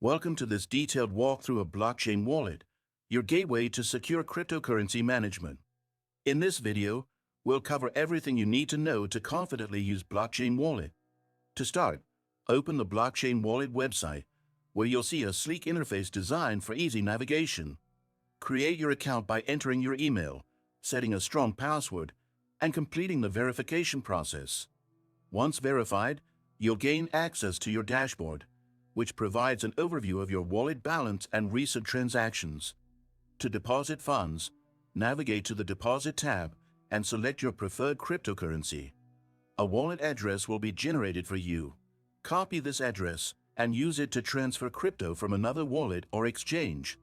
Welcome to this detailed walkthrough of Blockchain Wallet, your gateway to secure cryptocurrency management. In this video, we'll cover everything you need to know to confidently use Blockchain Wallet. To start, open the Blockchain Wallet website, where you'll see a sleek interface designed for easy navigation. Create your account by entering your email, setting a strong password, and completing the verification process. Once verified, you'll gain access to your dashboard, which provides an overview of your wallet balance and recent transactions. To deposit funds, navigate to the Deposit tab and select your preferred cryptocurrency. A wallet address will be generated for you. Copy this address and use it to transfer crypto from another wallet or exchange.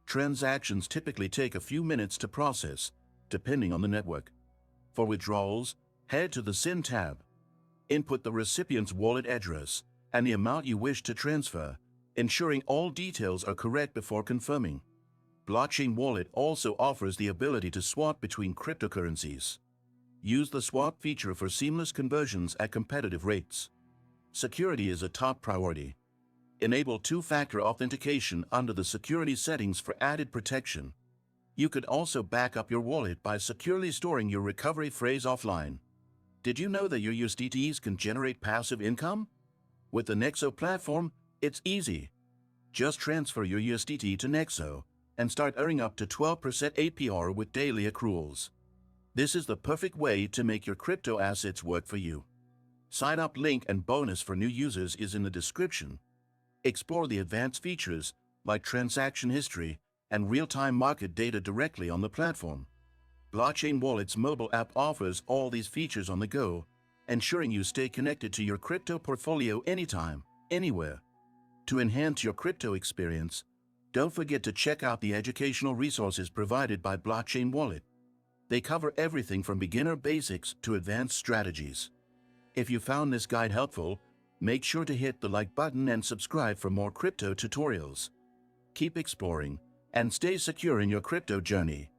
Transactions typically take a few minutes to process, depending on the network. For withdrawals, head to the Send tab. Input the recipient's wallet address and the amount you wish to transfer, ensuring all details are correct before confirming. Blockchain Wallet also offers the ability to swap between cryptocurrencies. Use the swap feature for seamless conversions at competitive rates. Security is a top priority. Enable two-factor authentication under the security settings for added protection. You could also back up your wallet by securely storing your recovery phrase offline. Did you know that your USDTs can generate passive income? With the Nexo platform, it's easy. Just transfer your USDT to Nexo and start earning up to 12% APR with daily accruals. This is the perfect way to make your crypto assets work for you. Sign up link and bonus for new users is in the description. Explore the advanced features like transaction history and real-time market data directly on the platform. Blockchain Wallet's mobile app offers all these features on the go, ensuring you stay connected to your crypto portfolio anytime, anywhere. To enhance your crypto experience, don't forget to check out the educational resources provided by Blockchain Wallet. They cover everything from beginner basics to advanced strategies. If you found this guide helpful, make sure to hit the like button and subscribe for more crypto tutorials. Keep exploring and stay secure in your crypto journey.